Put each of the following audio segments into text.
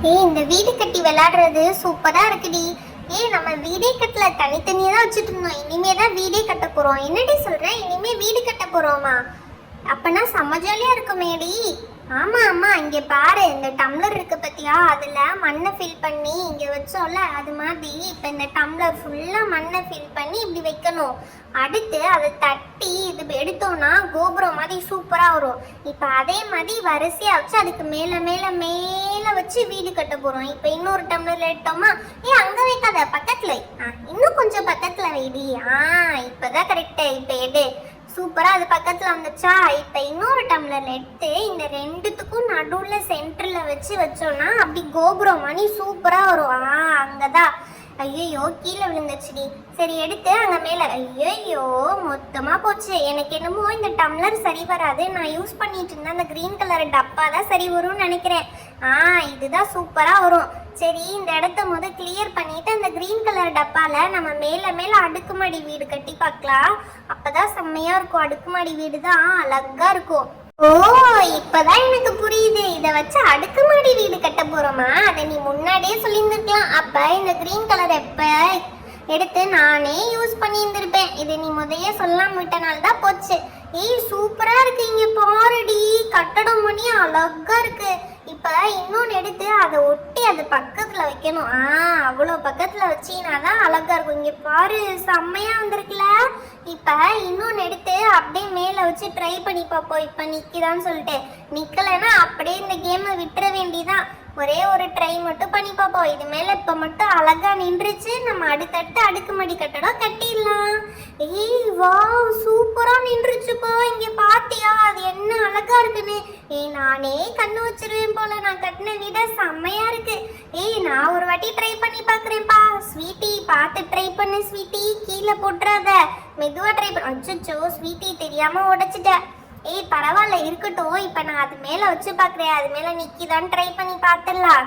இந்த வீடு கட்டி விளையாடுறது சூப்பரா இருக்குடி. நம்ம வீடே கட்டல, தனித்தனியா தான் வச்சுட்டு இருந்தோம். இனிமே தான் வீடே கட்ட போறோம். என்னடி சொல்ற? இனிமே வீடு கட்ட போறோமா? அப்பனா செம்ம ஜாலியா இருக்குமேடி. ஆமா ஆமா, இங்க பாரு, இந்த டம்ளர் இருக்கு பத்தியா, அதுல மண்ணை ஃபில் பண்ணி இங்க வச்சோம்ல, அது மாதிரி இப்ப இந்த டம்ளர் ஃபுல்லா மண்ணை ஃபில் பண்ணி இப்படி வைக்கணும். அடுத்து அதை தட்டி இது எடுத்தோம்னா கோபுரம் மாதிரி சூப்பரா வரும். இப்ப அதே மாதிரி வரிசையா வச்சு அதுக்கு மேல மேல மேல வச்சு வீடு கட்ட போறோம். இப்ப இன்னொரு டம்ளர்ல எடுத்தோமா, அங்க வைக்காத, பக்கத்துல இன்னும் கொஞ்சம் பக்கத்துல வைடி. இப்பதான் கரெக்ட். இப்ப எடு, சூப்பரா அது பக்கத்துல வந்துச்சா. இப்ப இன்னொரு டம்ளர்ல எடுத்து இந்த ரெண்டுத்துக்கும் நடுவுல சென்டர்ல வச்சு வச்சோம்னா அப்படி கோபுரம் மணி சூப்பரா வரும். அங்கதான். ஐயோ, கீழே விழுந்துச்சுடி. சரி, எடுத்து அங்க மேல. ஐயோ, மொத்தமா போச்சு. எனக்கு என்னமோ இந்த டம்ளர் சரி வராது. நான் யூஸ் பண்ணிட்டு இருந்தேன் அந்த கிரீன் கலர் டப்பா தான் சரி வரும்னு நினைக்கிறேன். இதுதான் சூப்பரா வரும். சரி, இந்த இடத்த கிளியர் பண்ணிட்டு அந்த கிரீன் கலர் டப்பால நம்ம மேல மேல அடுக்குமாடி வீடு கட்டி பார்க்கலாம். அப்பதான் செம்மையா இருக்கும். அடுக்குமாடி வீடு தான் அழகா இருக்கும். ஓ, இப்பதான் எனக்கு புரியுது. இத வச்சு அடுக்குமாடி வீடு கட்ட போறோமா? அதை நீ முன்னாடியே சொல்லியிருந்திருக்கலாம். அப்ப இந்த கிரீன் கலர் எப்ப எடுத்து நானே யூஸ் பண்ணி இருந்திருப்பேன். இது நீ முதைய சொல்லாம விட்டனால தான் போச்சு. சூப்பரா இருக்கு. இங்க பாருடி, கட்டடம் பண்ணி அழகா இருக்கு. இப்ப இன்னொன்னு எடுத்து அதை ஒட்டி அது பக்கத்துல வைக்கணும். அவ்வளோ பக்கத்துல வச்சீனாதான் அழகா இருக்கும். இங்க பாரு, செம்மையா வந்திருக்குல. இப்ப இன்னொன்னு எடுத்து அப்படியே மேல வச்சு ட்ரை பண்ணி பார்ப்போம். இப்ப நிக்குதான்னு சொல்லிட்டு, நிக்கலைன்னா அப்படியே இந்த கேமை விட்டுற வேண்டிதான். ஒரே ஒரு ட்ரை மட்டும் பண்ணி பார்ப்போம். இது மேல இப்ப மட்டும் அழகா நின்றுச்சு. நம்ம அடுத்தடுத்து அடுக்குமாடி கட்டடம் கட்டிடலாம். வாவ், சூப்பரா நின்றுச்சுப்பா. இங்க பாத்தியா அது என்ன அழகா இருக்குன்னு? நானே கண்ணு வச்சிருவேன் போல. நான் கட்டின வீட செம்மையா இருக்கு. நான் ஒரு வாட்டி ட்ரை பண்ணி பாக்குறேன்ப்பா. ஸ்வீட்டி, பார்த்து ட்ரை பண்ணு ஸ்வீட்டி, கீழே போட்டுறாத, மெதுவா ட்ரை பண்ண. அச்சோ ஸ்வீட்டி, தெரியாம உடைச்சிட்ட. பரவாயில்ல, இருக்கட்டும். இப்ப நான் அது மேல வச்சு பாக்குறேன். அது மேல நிக்கிதான் ட்ரை பண்ணி பாத்துடலாம்.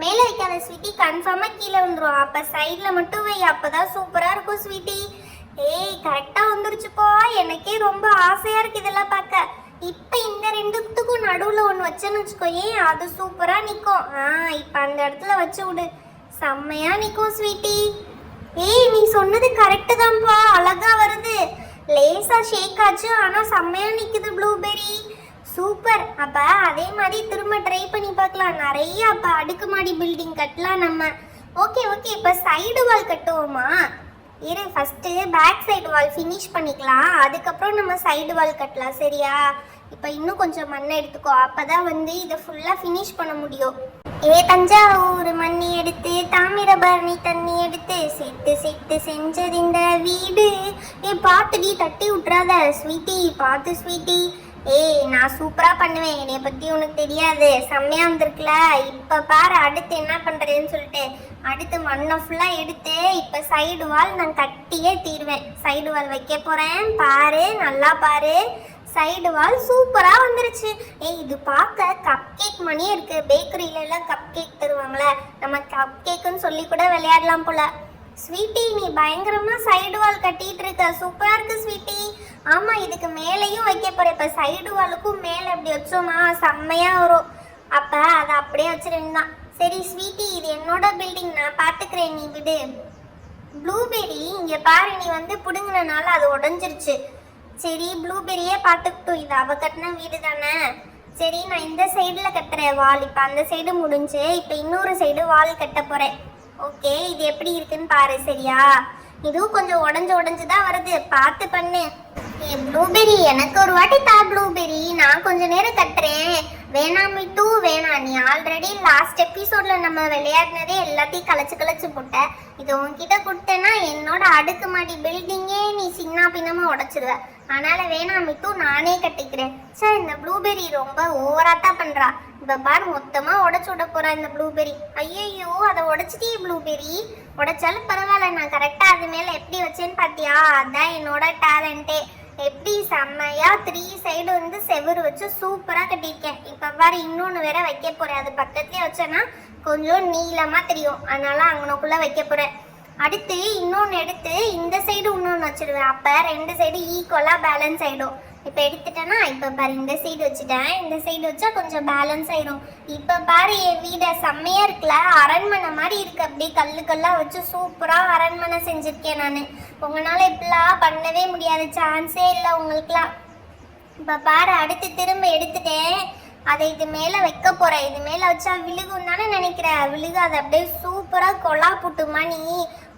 மேல வைக்காத ஸ்வீட்டி, கன்ஃபார்மா கீழே வந்துரும். அப்ப சைட்ல மட்டும் வை, அப்பதான் சூப்பரா இருக்கும் ஸ்வீட்டி. கரெக்டா வந்துருச்சுப்பா. எனக்கே ரொம்ப ஆசையா இருக்கு இதெல்லாம் பார்க்க. இப்ப இந்த ரெண்டுத்துக்கும் நடுவுல ஒண்ணு வச்சேன்னு வச்சுக்கோ, அது சூப்பரா நிக்கும். இப்ப அந்த இடத்துல வச்சு விடு, செம்மையா நிக்கும் ஸ்வீட்டி. நீ சொன்னது கரெக்டு தான்ப்பா, அழகா வருது. லேசா ஷேக் ஆச்சு, ஆனா செம்மையா நிக்குது ப்ளூபெர்ரி. சூப்பர். அப்ப அதே மாதிரி திரும்ப ட்ரை பண்ணி பார்க்கலாம். நிறைய அப்ப அடுக்குமாடி பில்டிங் கட்டலாம் நம்ம. ஓகே, இப்ப சைடு வால் கட்டுவோமா? First back side wall finish பண்ணிக்கலாம். அதுக்கப்புறம் நம்ம சைடு வால் கட்டலாம், சரியா? இப்ப இன்னும் கொஞ்சம் மண்ணை எடுத்துக்கோ, அப்பதான் இதை ஃபுல்லா ஃபினிஷ் பண்ண முடியும். தஞ்சாவூர் மண்ணி எடுத்து தாமிரபரணி தண்ணி எடுத்து செட்டு செட்டு செஞ்சது இந்த வீடு. பாத்துடி, தட்டி விட்டுறாத ஸ்வீட்டி, பார்த்து ஸ்வீட்டி. நான் சூப்பரா பண்ணுவேன். என்னைய பத்தி உனக்கு தெரியாது, செம்மையா வந்திருக்குல. இப்ப பாரு அடுத்து என்ன பண்றதுன்னு சொல்லிட்டு. அடுத்து மண்ணை ஃபுல்லா எடுத்து இப்ப சைடு வால் நான் கட்டியே தீருவேன். சைடு வால் வைக்க போறேன், பாரு, நல்லா பாரு. சைடு வால் சூப்பரா வந்துருச்சு. இது பார்க்க கப் கேக் மணியே இருக்கு. பேக்கரியில எல்லாம் கப் கேக் தருவாங்களே, நம்ம கப் கேக்குன்னு சொல்லி கூட விளையாடலாம் போல. ஸ்வீட்டி, நீ பயங்கரமா சைடு வால் கட்டிட்டு இருக்க, சூப்பரா இருக்கு ஸ்வீட்டி. ஆமா, இதுக்கு மேலையும் வைக்க போறேன். இப்ப சைடு வாலுக்கும் மேல இப்படி வச்சோமா செம்மையா வரும். அப்ப அதை அப்படியே வச்சிருந்தான். சரி ஸ்வீட்டி, இது என்னோட பில்டிங், நான் பாத்துக்கிறேன், நீ விடு. ப்ளூபெர்ரி, இங்க பாரு, நீ புடுங்கினால அது உடஞ்சிருச்சு. சரி, ப்ளூபெர்ரியே பார்த்துக்கிட்டோம். இது அவ கட்டின வீடு தானே. சரி, நான் இந்த சைடுல கட்டுறேன் வால். இப்ப அந்த சைடு முடிஞ்சு, இப்ப இன்னொரு சைடு வால் கட்ட போறேன். ஓகே, இது எப்படி இருக்குன்னு பாரு, சரியா? இதுவும் கொஞ்சம் உடஞ்சுதான் வருது, பார்த்து பண்ணு. ப்ளூபெர்ரி, எனக்கு ஒரு வாட்டி தா ப்ளூபெர்ரி, நான் கொஞ்ச நேரம் கட்டுறேன். வேணாம் மிட்டு, வேணாம். நீ ஆல்ரெடி லாஸ்ட் எபிசோட்ல நம்ம விளையாடினதே எல்லாத்தையும் கலைச்சு போட்ட. இது உன்கிட்ட கொடுத்தேன்னா என்னோட அடுக்குமாடி பில்டிங்கே நீ சின்ன பின்னமா உடைச்சிருவ. அதனால வேணாம் மிட்டு, நானே கட்டிக்கிறேன். சார், இந்த ப்ளூபெர்ரி ரொம்ப ஓவராத்தான் பண்றா. இப்ப பாரு, மொத்தமா உடைச்சு விட போறா இந்த ப்ளூபெர்ரி. ஐயோ, அதை உடைச்சிட்டே ப்ளூபெர்ரி. உடைச்சாலும் பரவாயில்ல, நான் கரெக்டா அது மேல எப்படி வச்சேன்னு பாத்தியா? அதான் என்னோட டேலண்டே. எப்படி செம்மையா 3 சைடு செவுரு வச்சு சூப்பரா கட்டியிருக்கேன். இப்ப பாரு, இன்னொன்னு வேற வைக்க போறேன். அது பக்கத்துலயே வச்சேன்னா கொஞ்சம் நீளமா தெரியும், அதனால அங்கனக்குள்ள வைக்க போறேன். அடுத்து இன்னொன்னு எடுத்து இந்த சைடு இன்னொன்னு வச்சிடுவேன். அப்ப 2 சைடு ஈக்குவலா பேலன்ஸ் ஆயிடும். இப்போ எடுத்துட்டேன்னா இப்போ பாரு இந்த சைடு வச்சுட்டேன், இந்த சைடு வச்சா கொஞ்சம் பேலன்ஸ் ஆயிரும். இப்போ பாரு என் வீடை செம்மையா இருக்குல்ல, அரண்மனை மாதிரி இருக்கு. அப்படியே கல்லு கல்லா வச்சு சூப்பரா அரண்மனை செஞ்சிருக்கேன் நான். உங்களால இப்படிலாம் பண்ணவே முடியாது, சான்ஸே இல்லை உங்களுக்குலாம். இப்போ பாரு அடுத்து திரும்ப எடுத்துட்டேன், அதை இது மேலே வைக்க போறேன். இது மேலே வச்சா விழுகும் தானே நினைக்கிறேன், விழுகாது. அப்படியே சூப்பராக கொலா புட்டு மணி,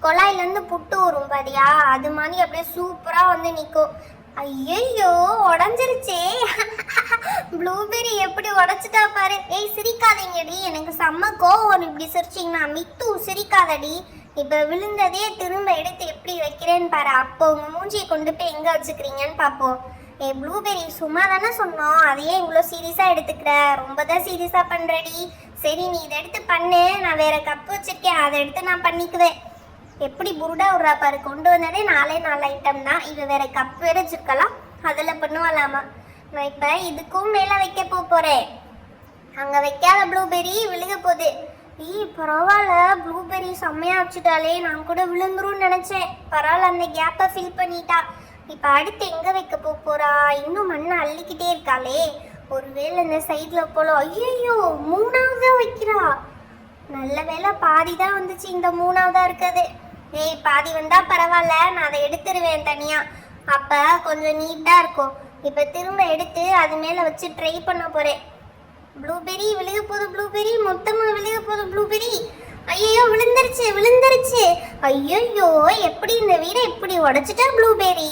கொலாயிலேருந்து புட்டு வரும் பாரியா, அது மாதிரி அப்படியே சூப்பராக வந்து நிற்கும். ஐயோ உடஞ்சிருச்சே ப்ளூபெர்ரி எப்படி உடச்சிட்டா பாரு. ஏய் சிரிக்காதீங்கடி, எனக்கு செம்ம கோவம் இப்படி சிரிச்சிங்கன்னா. மித்து சிரிக்காதடி. இப்போ விழுந்ததே திரும்ப எடுத்து எப்படி வைக்கிறேன்னு பாரு. அப்போ உங்க மூஞ்சியை கொண்டு போய் எங்கே வச்சுக்கிறீங்கன்னு பார்ப்போம். ஏ ப்ளூபெர்ரி சும்மா தானே சொன்னோம், அதையே இவ்வளோ சீரியஸாக எடுத்துக்கிற, ரொம்ப தான் சீரியஸாக பண்ணுறடி. சரி நீ இதை எடுத்து பண்ணு, நான் வேற கப்பு வச்சிருக்கேன், அதை எடுத்து நான் பண்ணிக்குவேன். எப்படி புருடா விட்றா பாரு, கொண்டு வந்ததே 4 ஐட்டம் தான், இது வேற கப் வேற வச்சிருக்கலாம், அதில் பண்ணுவலாமா. நான் இப்போ இதுக்கும் மேலே வைக்க போகிறேன். அங்கே வைக்காத ப்ளூபெர்ரி விழுக போகுது. பரவாயில்ல, ப்ளூபெர்ரி செம்மையாக வச்சுட்டாலே, நான் கூட விழுந்துரும்னு நினச்சேன். பரவாயில்ல, அந்த கேப்பை ஃபில் பண்ணிட்டா. இப்போ அடுத்து எங்கே வைக்க போகிறா, இன்னும் மண்ணை அள்ளிக்கிட்டே இருக்காளே. ஒருவேளை இந்த சைடில் போல. ஐயோ 3ஆவதா வைக்கிறா. நல்ல வேலை பாதி தான் வந்துச்சு, இந்த 3ஆவதா இருக்குது. ஏய் பாதி வந்தா பரவாயில்ல, நான் அதை எடுத்துருவேன் தனியா, அப்ப கொஞ்சம் நீட்டா இருக்கும். இப்ப திரும்ப எடுத்து அது மேல வச்சு ட்ரை பண்ண போறேன். ப்ளூபெர்ரி விழுக போகுது, ப்ளூபெர்ரி மொத்தமா விழுக போகுது. ப்ளூபெர்ரி ஐயோ விழுந்துருச்சு விழுந்துருச்சு. ஐயோ எப்படி இந்த வீடை எப்படி உடைச்சிட்டா ப்ளூபெர்ரி,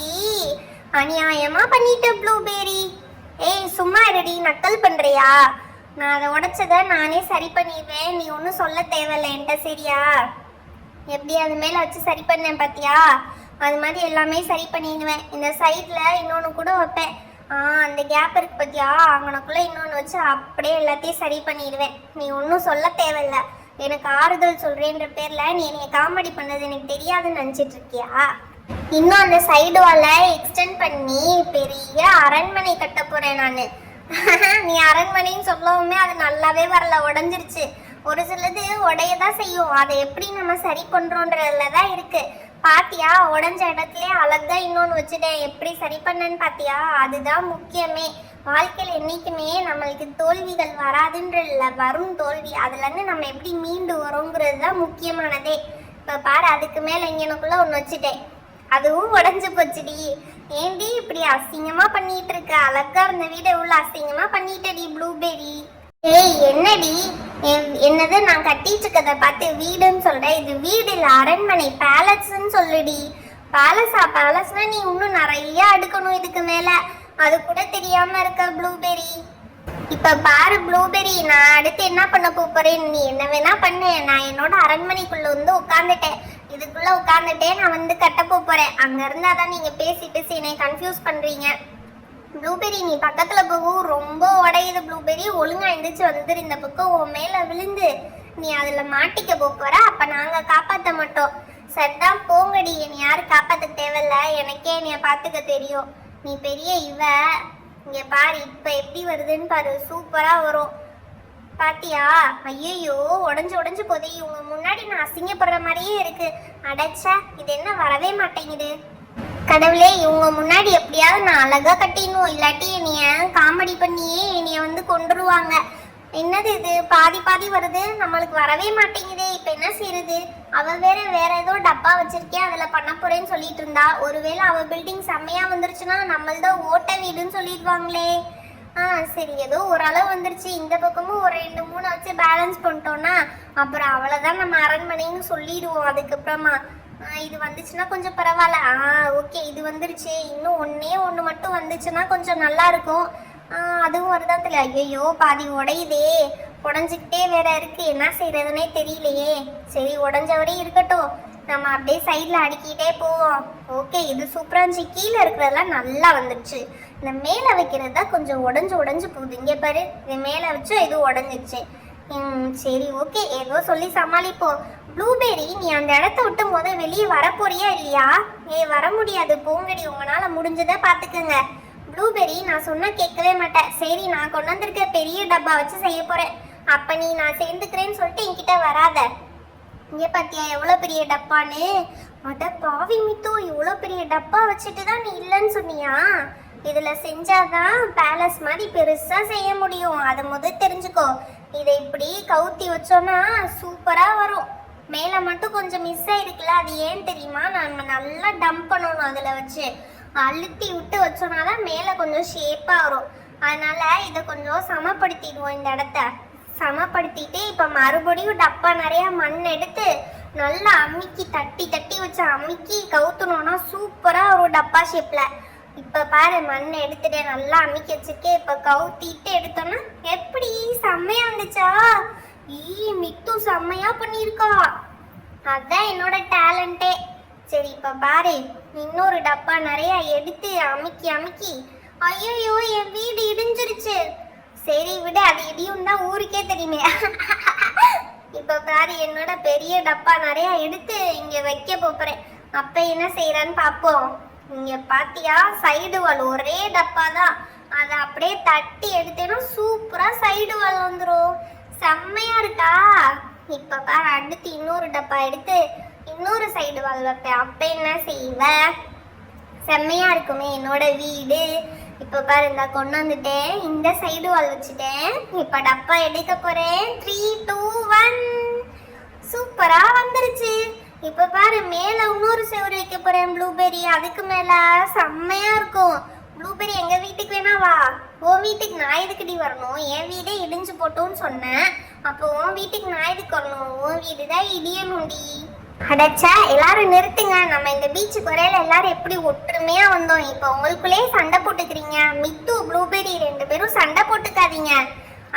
அநியாயமா பண்ணிட்ட ப்ளூபெர்ரி. ஏய் சும்மா இருடி, நக்கல் பண்றியா? நான் அதை உடைச்சதை நானே சரி பண்ணிடுவேன், நீ ஒன்றும் சொல்ல தேவையில்லை என்கிட்ட, சரியா? எப்படி அது மேலே வச்சு சரி பண்ணேன் பார்த்தியா, அது மாதிரி எல்லாமே சரி பண்ணிடுவேன். இந்த சைடில் இன்னொன்று கூட வைப்பேன், அந்த கேப் இருக்கு பார்த்தியா, அங்கனக்குள்ளே இன்னொன்று வச்சு அப்படியே எல்லாத்தையும் சரி பண்ணிடுவேன். நீ ஒன்றும் சொல்ல தேவையில்லை, எனக்கு ஆறுதல் சொல்கிறேன்ற பேரில் நீ என்னை காமெடி பண்ணது எனக்கு தெரியாதுன்னு நினச்சிட்டு இருக்கியா? இன்னும் அந்த சைடு வாலை எக்ஸ்டெண்ட் பண்ணி பெரிய அரண்மனை கட்ட போகிறேன் நான். நீ அரண்மனைன்னு சொல்லவுமே அது நல்லாவே வரல, உடஞ்சிருச்சு. ஒரு சிலது உடையதான் செய்யும், அதை எப்படி நம்ம சரி பண்றோன்றதுல தான் இருக்கு. பாத்தியா, உடஞ்ச இடத்துல அழகா இன்னொன்று வச்சுட்டேன், எப்படி சரி பண்ணேன்னு பாத்தியா? அதுதான் முக்கியமே. வாழ்க்கையில் என்னைக்குமே நம்மளுக்கு தோல்விகள் வராதுன்றதுல வரும் தோல்வி, அதுல இருந்து நம்ம எப்படி மீண்டு வரோங்கிறது தான் முக்கியமானதே. இப்ப பாரு அதுக்கு மேல இங்கனுக்குள்ள ஒன்று வச்சுட்டேன், அதுவும் உடஞ்சு போச்சுடி. ஏண்டி இப்படி அசிங்கமா பண்ணிட்டு இருக்க, அழகா இருந்த வீடை உள்ள அசிங்கமா பண்ணிட்டடி ப்ளூபெர்ரி. ஏய் என்னடி, என்னது நான் கட்டிட்டு இருக்கதை பார்த்து வீடுன்னு சொல்றேன்? இது வீடு இல்லை, அரண்மனை, பேலஸ்ன்னு சொல்லுடி. பேலஸா? பேலஸ்னா நீ இன்னும் நிறைய அடுக்கணும் இதுக்கு மேல, அது கூட தெரியாம இருக்க ப்ளூபெர்ரி. இப்ப பாரு ப்ளூபெர்ரி, நான் அடுத்து என்ன பண்ண போறேன், நீ என்ன வேணா பண்ணு. நான் என்னோட அரண்மனைக்குள்ள வந்து உட்காந்துட்டேன், இதுக்குள்ள உட்காந்துட்டே நான் வந்து கட்ட போறேன். அங்க இருந்தாதான் நீங்க பேசி பேசி என்னை கன்ஃபியூஸ் பண்றீங்க. ப்ளூபெர்ரி நீ பக்கத்துல போகும், ரொம்ப உடையுது ப்ளூபெர்ரி, ஒழுங்கா எழுந்திரிச்சு வந்துரு. இந்த பக்கம் உன் மேல விழுந்து நீ அதுல மாட்டிக்க போற, அப்ப நாங்க காப்பாத்த மாட்டோம். சரிதான் போங்கடி, என்னை யாரும் காப்பாத்த தேவையில்ல, எனக்கே என்னைய பாத்துக்க தெரியும். நீ பெரிய இவ. இங்க பாரு இப்ப எப்படி வருதுன்னு பாரு, சூப்பரா வரும் பாத்தியா? ஐயோ உடஞ்சு உடஞ்சு போதே, இவங்க முன்னாடி நான் அசிங்கப்படுற மாதிரியே இருக்கு. அடைச்சா இது என்ன வரவே மாட்டேங்குது. கடவுளே, இவங்க முன்னாடி எப்படியாவது நான் அழகா கட்டிடணும், இல்லாட்டி என்னைய காமெடி பண்ணியே என்னைய வந்து கொண்டுருவாங்க. என்னது இது பாதி பாதி வருது, நம்மளுக்கு வரவே மாட்டேங்குதே. இப்ப என்ன செய்யறது? அவ வேற ஏதோ டப்பா வச்சிருக்கேன் அதுல பண்ண போறேன்னு சொல்லிட்டு இருந்தா, ஒருவேளை அவ பில்டிங் செம்மையா வந்துருச்சுன்னா நம்மள்தான் ஓட்ட வீடுன்னு சொல்லிடுவாங்களே. சரி ஏதோ ஓரளவு வந்துருச்சு, இந்த பக்கமும் ஒரு 2-3 வச்சு பேலன்ஸ் பண்ணிட்டோம்னா அப்புறம் அவ்வளவுதான், நம்ம அரண்மனைன்னு சொல்லிடுவோம். அதுக்கப்புறமா இது வந்துச்சுன்னா கொஞ்சம் பரவாயில்ல. ஓகே இது வந்துருச்சு, இன்னும் ஒன்று மட்டும் வந்துச்சுன்னா கொஞ்சம் நல்லா இருக்கும். அதுவும் வருதான் தெரியல. ஐயோ பாதி உடையுதே, உடஞ்சிக்கிட்டே வேற இருக்கு, என்ன செய்யறதுன்னே தெரியலையே. சரி உடஞ்சவரே இருக்கட்டும், நம்ம அப்படியே சைடில் அடுக்கிட்டே போவோம். ஓகே இது சூப்பராக இருந்துச்சு, கீழே இருக்கிறதெல்லாம் நல்லா வந்துடுச்சு. இந்த மேலே வைக்கிறது தான் கொஞ்சம் உடஞ்சு போகுது. இங்கே பாரு, இது மேலே வச்சு இது உடஞ்சிச்சு. சரி ஓகே ஏதோ சொல்லி சமாளிப்போம். ப்ளூபெர்ரி நீ அந்த இடத்த விட்டு வெளியே வரப்போறியா இல்லையா? வர முடியாது, போங்கடி, உங்களால முடிஞ்சதை பார்த்துக்கங்க. ப்ளூபெர்ரி நான் சொன்னா கேட்கவே மாட்டேன். சரி நான் கொண்டு வந்திருக்க பெரிய டப்பா வச்சு செய்ய போறேன், அப்ப நீ நான் சேர்ந்துக்கிறேன்னு சொல்லிட்டு என்கிட்ட வராத. இங்கே பார்த்தியா எவ்வளோ பெரிய டப்பான்னு? அட பாவி மித்து, இவ்வளோ பெரிய டப்பா வச்சுட்டு தான் நீ இல்லைன்னு சொன்னியா? இதுல செஞ்சாதான் பேலஸ் மாதிரி பெருசா செய்ய முடியும். அதை தெரிஞ்சுக்கோ. இதை இப்படி கவுத்தி வச்சோன்னா சூப்பரா வரும். மேல மட்டும் கொஞ்சம் மிஸ் ஆயிருக்குல்ல, அது ஏன் தெரியுமா? நம்ம நல்லா டம்ப் பண்ணணும். அதுல வச்சு அழுத்தி விட்டு வச்சோம்னாதான் மேல கொஞ்சம் ஷேப்பா வரும். அதனால இதை கொஞ்சம் சமப்படுத்திடுவோம். இந்த இடத்த சமப்படுத்திட்டு இப்ப மறுபடியும் டப்பா நிறைய மண் எடுத்து நல்லா அமுக்கி தட்டி தட்டி வச்சு அமுக்கி கவுத்தணும்னா சூப்பரா ஒரு டப்பா ஷேப்ல. இப்ப பாரு, மண் எடுத்துட்டு நல்லா அமுக்கி வச்சிருக்கேன். இப்ப கவுத்திட்டு எடுத்தோம்னா எப்படி செம்மையா இருந்துச்சா? மித்து செம்மையா பண்ணிருக்கா. அதான் என்னோட டேலண்டே. சரி, இப்ப பாரு, இன்னொரு டப்பா நிறைய எடுத்து அமுக்கி அமுக்கி. ஐயோ, என் வீடு இடிஞ்சிருச்சு. சரி விடு, அது இடியும் தான் ஊருக்கே தெரியுமே. இப்ப பாரு, என்னோட பெரிய டப்பா நிறைய எடுத்து இங்க வைக்க போறேன். அப்ப என்ன செய்யறான்னு பாப்போம். இங்க பாத்தியா, சைடு வால் ஒரே டப்பா தான். அதை அப்படியே தட்டி எடுத்தேன்னா சூப்பரா சைடு வால் வந்துடும். செம்மையா இருக்கா? இப்ப பாரு, அடுத்து இன்னொரு டப்பா எடுத்து இன்னொரு சைடு வால் வைப்பேன். அப்ப என்ன செய்வ? செம்மையா இருக்குமே என்னோட வீடு. இப்ப பாரு, இந்த கொண்டு வந்துட்டேன். இந்த சைடு வால் வச்சுட்டேன். இப்ப டப்பா எடுக்க போறேன். 3, 2, 1. சூப்பரா வந்துருச்சு. இப்ப பாரு, மேல இன்னொரு செவரு வைக்க போறேன். ப்ளூபெர்ரி அதுக்கு மேல செம்மையா இருக்கும். ப்ளூபெர்ரி எங்க வீட்டுக்கு வேணா வா. உன் வீட்டுக்கு நான் எதுக்குடி வரணும்? என் வீடே இடிஞ்சு போட்டோன்னு சொன்னேன். அப்போ உன் வீட்டுக்கு நான் எதுக்கு வரணும்? உன் வீடு தான் இடியணும்டி. அடச்சா, எல்லாரும் நிறுத்துங்க. நம்ம இந்த பீச்சுக்கு வரையில எல்லாரும் எப்படி ஒற்றுமையா வந்தோம். இப்போ உங்களுக்குள்ளேயே சண்டை போட்டுக்கிறீங்க. மித்து ப்ளூபெர்ரி 2 பேரும் சண்டை போட்டுக்காதீங்க.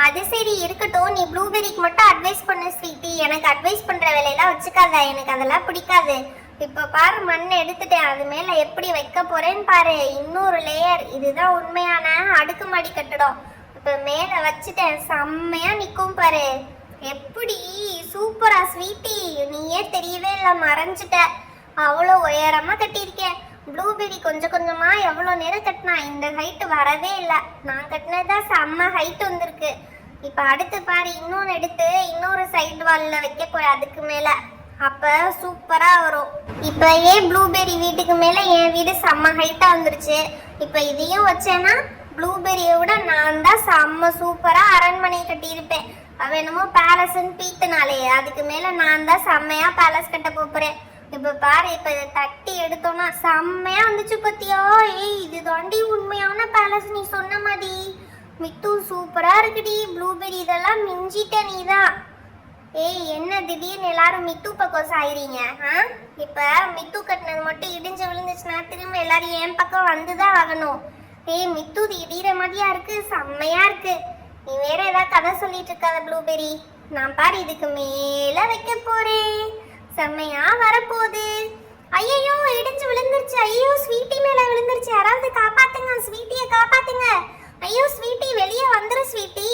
அது சரி இருக்கட்டும். நீ ப்ளூபெர்ரிக்கு மட்டும் அட்வைஸ் பண்ணு ஸ்வீட்டி. எனக்கு அட்வைஸ் பண்ற வேலையெல்லாம் வச்சுக்காத. எனக்கு அதெல்லாம் பிடிக்காது. இப்ப பாரு, மண் எடுத்துட்டேன். அது மேல எப்படி வைக்க போறேன்னு பாரு. இன்னொரு லேயர். இதுதான் உண்மையான அடுக்குமாடி கட்டடம். இப்ப மேல வச்சுட்டேன். செம்மையா நிக்கும் பாரு. எப்படி சூப்பரா ஸ்வீட்டி. நீயே தெரியவே இல்லை, மறைஞ்சிட்ட. அவ்வளோ உயரமா கட்டியிருக்கேன். ப்ளூபெர்ரி கொஞ்சம் கொஞ்சமா எவ்வளோ நேரம் கட்டினா இந்த ஹைட் வரவே இல்லை. நான் கட்டினதான் செம்ம ஹைட் வந்திருக்கு. இப்போ அடுத்து பாரு, இன்னொன்று எடுத்து இன்னொரு சைடு வாலில் வைக்க போய் அதுக்கு மேலே. அப்போ சூப்பராக வரும். இப்போ ஏன் ப்ளூபெர்ரி வீட்டுக்கு மேலே என் வீடு செம்ம ஹைட்டாக வந்துருச்சு. இப்போ இதையும் வச்சேன்னா ப்ளூபெர்ரியை விட நான் தான் செம்ம சூப்பராக அரண்மனை கட்டியிருப்பேன். அவ என்னமோ பேலஸ்ன்னு பீத்துனாலே, அதுக்கு மேல நான் தான் செம்மையா பேலஸ் கட்ட போறேன். இப்ப பாரு, இப்ப இதை தட்டி எடுத்தோம்னா செம்மையா வந்துச்சு பத்தியா? இது தாண்டி உண்மையான பேலஸ் நீ சொன்ன மாதிரி. மித்து சூப்பரா இருக்குடி. ப்ளூபெர்ரி இதெல்லாம் மிஞ்சிட்ட நீதான். என்ன திடீர்னு எல்லாரும் மித்து பக்கம் சாயிறீங்க? இப்ப மித்து கட்டினது மட்டும் இடிஞ்சு விழுந்துச்சுன்னா திரும்ப எல்லாரும் என் பக்கம் வந்துதான் ஆகணும். மித்து இடிகிற மாதிரியா இருக்கு, செம்மையா இருக்கு. நீ வேற ஏதாவது கதை சொல்லிட்டு இருக்காத ப்ளூபெர்ரி. நான் பாரு, இதுக்கு மேல வைக்க போறேன். செம்மையா வரப்போகுது. ஐயோ, இடிஞ்சு விழுந்துருச்சு. ஐயோ, ஸ்வீட்டி மேல விழுந்துருச்சு. யாராவது காப்பாத்துங்க, ஸ்வீட்டியை காப்பாத்துங்க. ஐயோ ஸ்வீட்டி, வெளியே வந்துரு ஸ்வீட்டி.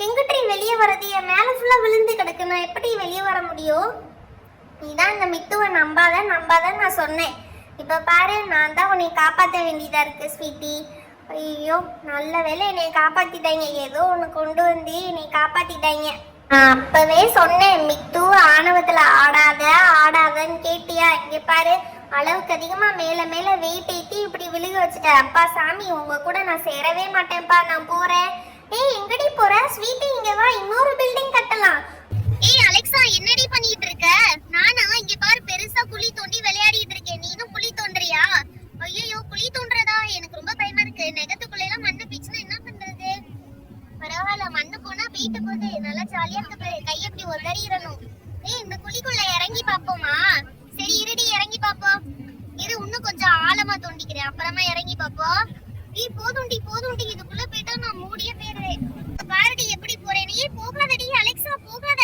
எங்கிட்ட வெளியே வர்றது? என் மேல ஃபுல்லா விழுந்து கிடக்கு. நான் எப்படி வெளியே வர முடியும்? நீதான் இந்த மித்துவை நம்பாதன்னு நான் சொன்னேன். இப்ப பாரு, நான் தான் உன்னை காப்பாற்ற வேண்டியதா இருக்கு ஸ்வீட்டி. ஐயோ, நல்ல வேலை என்னை காப்பாத்திட்டாங்க. ஏதோ ஒன்று கொண்டு வந்து என்னை காப்பாத்திட்டாங்க. நான் அப்பவே சொன்னேன், மித்து ஆணவத்துல ஆடாதன்னு கேட்டியா? இங்க பாரு, அளவுக்கு அதிகமா மேல மேல வெயிட் ஏத்தி இப்படி விழுக வச்சுட்டேன். அப்பா சாமி, உங்க கூட நான் சேரவே மாட்டேன்ப்பா. நான் போறேன். எங்கடி போற? ஸ்வீட்டி இங்க வா, இன்னொரு பில்டிங் கட்டலாம். அலெக்சா, என்னடி பண்ணிட்டு இருக்க? நானா இங்க பாரு, பெருசா குழி தோண்டி விளையாடிட்டு இருக்கேன். நீனும் குழி தோண்டுறியா? ஐயோ, குழி தோன்றதா? எனக்கு ரொம்ப பயமா இருக்கு. நெகத்துக்குள்ள எல்லாம் மண்ணு பீச்சுனா என்ன பண்றது? பரவாயில்ல, மண்ணு போனா போயிட்டு போகுது. நல்லா ஜாலியா இருக்கு. கை எப்படி உதறிடணும். இந்த குழிக்குள்ள இறங்கி பாப்போமா? சரி இருடி, இறங்கி பாப்போம். இரு, இன்னும் கொஞ்சம் ஆழமா தோண்டிக்கிறேன், அப்புறமா இறங்கி பாப்போம். போதுண்டி, இதுக்குள்ள போயிட்டா நான் மூடியே போயிடுவேன். பாருடி எப்படி போறேன். போகாதடி அலெக்சா, போகாத.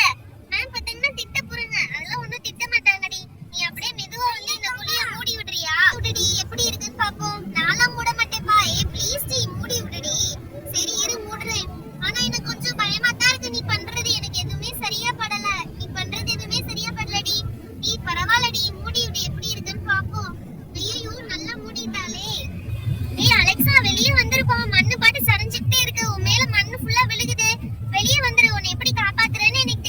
மேம் பாத்தீங்கன்னா திட்ட போறேங்க. அதெல்லாம் ஒண்ணும் திட்ட மாட்டாங்கடி. நீ அப்படியே மெதுவா வந்து இந்த குழிய மூடி விடுறியா? விடுடி, எப்படி இருக்குன்னு பாப்போம். நான்லாம் மூட மாட்டேப்பா. ப்ளீஸ் டி, மூடி விடுடி. சரி இரு, மூடுறேன். ஆனா எனக்கு கொஞ்சம் பயமா தான் இருக்கு. நீ பண்றது எனக்கு எதுவுமே சரியா படல. நீ பரவாயில்லடி, மூடி விடு. எப்படி இருக்குன்னு பாப்போம். ஐயோ, நல்லா மூடிட்டாலே. அலெக்சா, வெளியே வந்துருப்பா. மண்ணு பாட்டு சரிஞ்சுக்கிட்டே இருக்கு. உன் மேல மண்ணு ஃபுல்லா விழுகுது. வெளியே வந்துரு. உன்னை எப்படி காப்பாத்துறேன்னு எனக்கு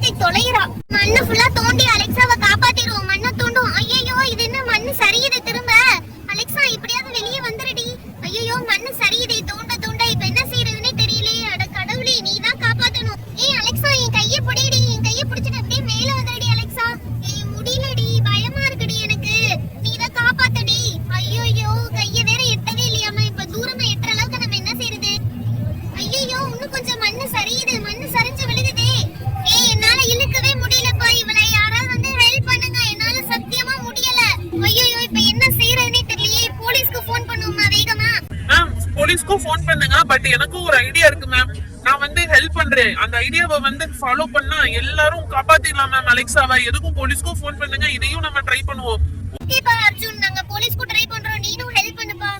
ஒருத்தி தொலைகிறா. மண்ணு ஃபுல்லா தோண்டி அலெக்சாவை காப்பாத்திடுவோம். மண்ணை தோண்டும். ஐயோ இது என்ன மண்ணு சரியுது திரும்ப. அலெக்சா இப்படியாவது வெளியே வந்துருடி. ஐயோ மண்ணு சரியுதே தோண்ட தோண்ட. இப்ப என்ன செய்யறதுன்னே தெரியலையே. அட கடவுளே நீ தான் காப்பாத்தணும். அலெக்சா என் கையை பிடிடி. என் கையை பிடிச்சிட்டு அப்படியே மேல வந்துடி அலெக்சா. முடியலடி பயமா இருக்குடி எனக்கு. நீ தான் காப்பாத்தடி. ஐயோ கையை வேற எட்டவே இல்லையாமா. இப்ப தூரமா எட்டுற அளவுக்கு நம்ம என்ன செய்யறது. ஐயோ இன்னும் கொஞ்சம் மண்ணு சரியுது. மண்ணு சரிஞ்சு விழுகுதே. என்னால இழுக்கவே முடியலப்பா. இவளை யாராவது வந்து ஹெல்ப் பண்ணுங்க. என்னால சத்தியமா முடியல. ஐயோ இப்ப என்ன செய்யறதுன்னே தெரியலையே. போலீஸ்க்கு ஃபோன் பண்ணுவோமா வேகமா? போலீஸ்க்கு ஃபோன் பண்ணுங்க. பட் எனக்கு ஒரு ஐடியா இருக்கு மேம். நான் வந்து ஹெல்ப் பண்றேன். அந்த ஐடியாவை வந்து ஃபாலோ பண்ணா எல்லாரும் காப்பாத்திடலாம் மேம் அலெக்சாவை. எதுக்கும் போலீஸ்க்கும் ஃபோன் பண்ணுங்க. இதையும் நம்ம ட்ரை பண்ணுவோம். ஓகேப்பா அர்ஜுன், நாங்க போலீஸ்க்கு ட்ரை பண்றோம். நீனும் ஹெல்ப் பண்ணுப்பா.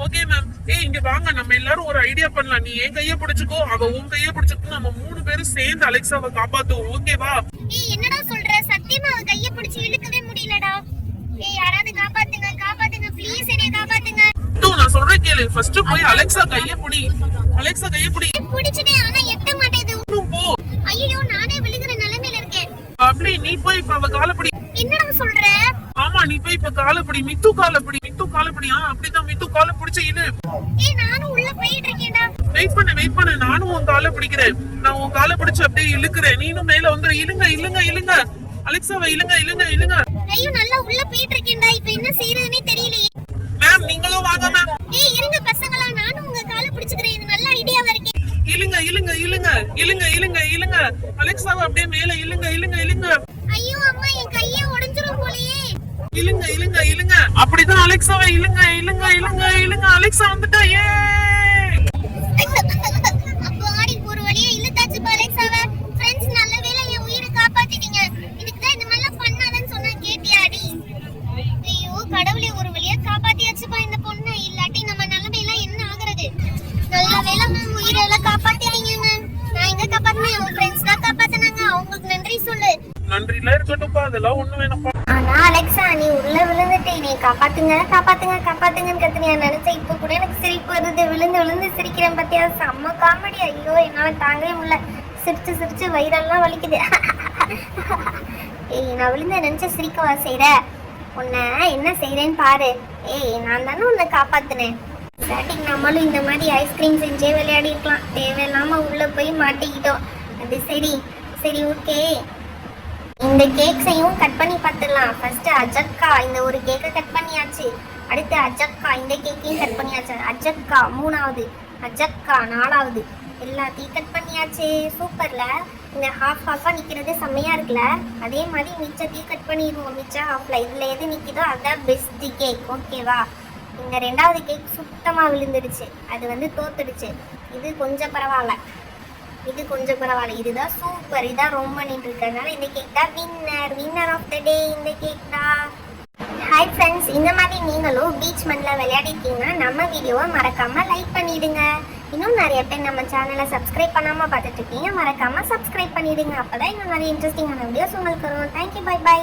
Okay ma'am. இங்க வாங்க, நம்ம எல்லாரும் ஒரு ஐடியா பண்ணலாம். நீ என் கைய பிடிச்சுக்கோ, அவ உன் கைய பிடிச்சுக்கோ. நம்ம 3 பேரும் சேர்ந்து அலெக்சாவை காப்பாத்துவோம். ஓகேவா? என்னடா சொல்ற? சத்தியமா அவ கைய பிடிச்சு இழுக்கவே முடியலடா. யாராவது காப்பாத்துங்க காப்பாத்துங்க ப்ளீஸ். என்னைய காப்பாத்துங்க. நான் சொல்றேன் கேளு. ஃபர்ஸ்ட் போய் அலெக்சா கைய பிடி. அலெக்சா கைய பிடி. பிடிச்சிட்டேன் ஆனா எட்ட மாட்டேது. போ. ஐயோ நானே விழுகுற நிலைமையில இருக்கேன். அப்படி நீ போய் இப்ப அவ கால பிடி. என்னடா சொல்ற? ஆமா நீ போய் இப்ப கால பிடி. மித்து கால பிடி. மித்து கால பிடி. அப்படிதான் மித்து கால பிடிச்சு இழு. நானும் உள்ள போயிட்டு இருக்கேன்டா. வெயிட் பண்ணு. நானும் உன் கால பிடிக்கிறேன். நான் உன் கால பிடிச்சு அப்படியே இழுக்கிறேன். நீனும் மேல வந்து இழுங்க. அலெக்சாவை இழுங்க. ஐயோ நல்லா உள்ள போயிட்டு இருக்கேன்டா. இப்ப என்ன செய்யறதுன்னே தெரியலையே. மேம் நீங்களும் வாங்க மேம். இருங்க பசங்களா, நானும் உங்க கால பிடிச்சுக்கிறேன். இது நல்ல ஐடியாவா இருக்கு. இழுங்க. அலெக்சாவை அப்படியே மேல இழுங்க. ஐயோ அம்மா என் கையே உடைஞ்சிரும் போலயே. இழுங்க. அப்படிதான் அலெக்சாவை இழுங்க. அலெக்சா வந்துட்டா. ஏ அப்போ ஆடி ஒரு வழியா இழுத்தாச்சு அலெக்சாவை. ஃப்ரெண்ட்ஸ் நல்ல வேளை என் உயிரை காப்பாத்திட்டீங்க. இதுக்கு தான் இந்த மாதிரிலாம் பண்ணாதன்னு சொன்னா கேட்டியாடி? ஐயோ கடவுளே ஒரு வழியா காப்பாத்தியாச்சுப்பா இந்த பொண்ணு. இல்லாட்டி நம்ம நிலைமையெல்லாம் என்ன ஆகுறது? நல்ல வேளை மேம் உயிரெல்லாம் காப்பாத்திட்டீங்க மேம். நான் எங்க காப்பாத்தினேன்? உன் ஃப்ரெண்ட்ஸ் தான் காப்பாத்தினாங்க. அவங்களுக்கு நன்றி சொல்லு. நன்றிலாம் இருக்கட்டும்ப்பா, அதெல்லாம் ஒண்ணு வேணாம்ப்பா. ஆனா அலெக்சா நீ உள்ள விழுந்துட்டே. நீ காப்பாத்துங்கன்னு கத்துனியா நினைச்ச. இப்ப கூட எனக்கு சிரிப்பு வருது. விழுந்து சிரிக்கிறேன் பத்தியா? செம்ம காமெடி. ஐயோ என்னால தாங்கவே முடியல. சிரிச்சு வயிறெல்லாம் வலிக்குது. நான் விழுந்த நினைச்ச சிரிக்கவா செய்யற? உன்னை என்ன செய்யறேன்னு பாரு. நான் தானே உன்னை காப்பாத்தினேன். ஸ்டார்டிங் நம்மளும் இந்த மாதிரி ஐஸ்கிரீம் செஞ்சே விளையாடி இருக்கலாம். தேவையில்லாம உள்ள போய் மாட்டிக்கிட்டோம். அது சரி ஓகே. இந்த கேக்ஸையும் கட் பண்ணி பார்த்துடலாம். ஃபர்ஸ்ட் அஜக்கா இந்த ஒரு கேக்கை கட் பண்ணியாச்சு. அடுத்து அஜக்கா இந்த கேக்கையும் கட் பண்ணியாச்சு. அஜக்கா 3வது, அஜக்கா 4வது. எல்லாத்தையும் கட் பண்ணியாச்சு. சூப்பர்ல. இந்த ஹாஃபா நிக்கிறது செம்மையா இருக்குல்ல. அதே மாதிரி மிச்சத்தையும் கட் பண்ணிடுவோம். மிச்சம் ஹாஃப்ல இதுல எது நிக்குதோ அதான் பெஸ்ட் கேக். ஓகேவா? இந்த 2வது கேக் சுத்தமா விழுந்துடுச்சு. அது வந்து தோத்துடுச்சு. இது கொஞ்சம் பரவாயில்ல. இதுதான் சூப்பர். இதான் ரொம்ப நின்று இருக்கிறதுனால இந்த கேக் தான் வின்னர் ஆஃப் த டே. இந்த கேக் தான். ஹாய் ஃப்ரெண்ட்ஸ், இந்த மாதிரி நீங்களும் பீச் மண்ணில் விளையாடிருக்கீங்கன்னா நம்ம வீடியோவை மறக்காம லைக் பண்ணிடுங்க. இன்னும் நிறைய பேர் நம்ம சேனலை சப்ஸ்கிரைப் பண்ணாமல் பார்த்துட்டு இருக்கீங்க. மறக்காம சப்ஸ்கிரைப் பண்ணிடுங்க. அப்போதான் இன்னும் நிறைய இன்ட்ரெஸ்டிங்கான வீடியோஸ் உங்களுக்கு வரும். Thank you, by.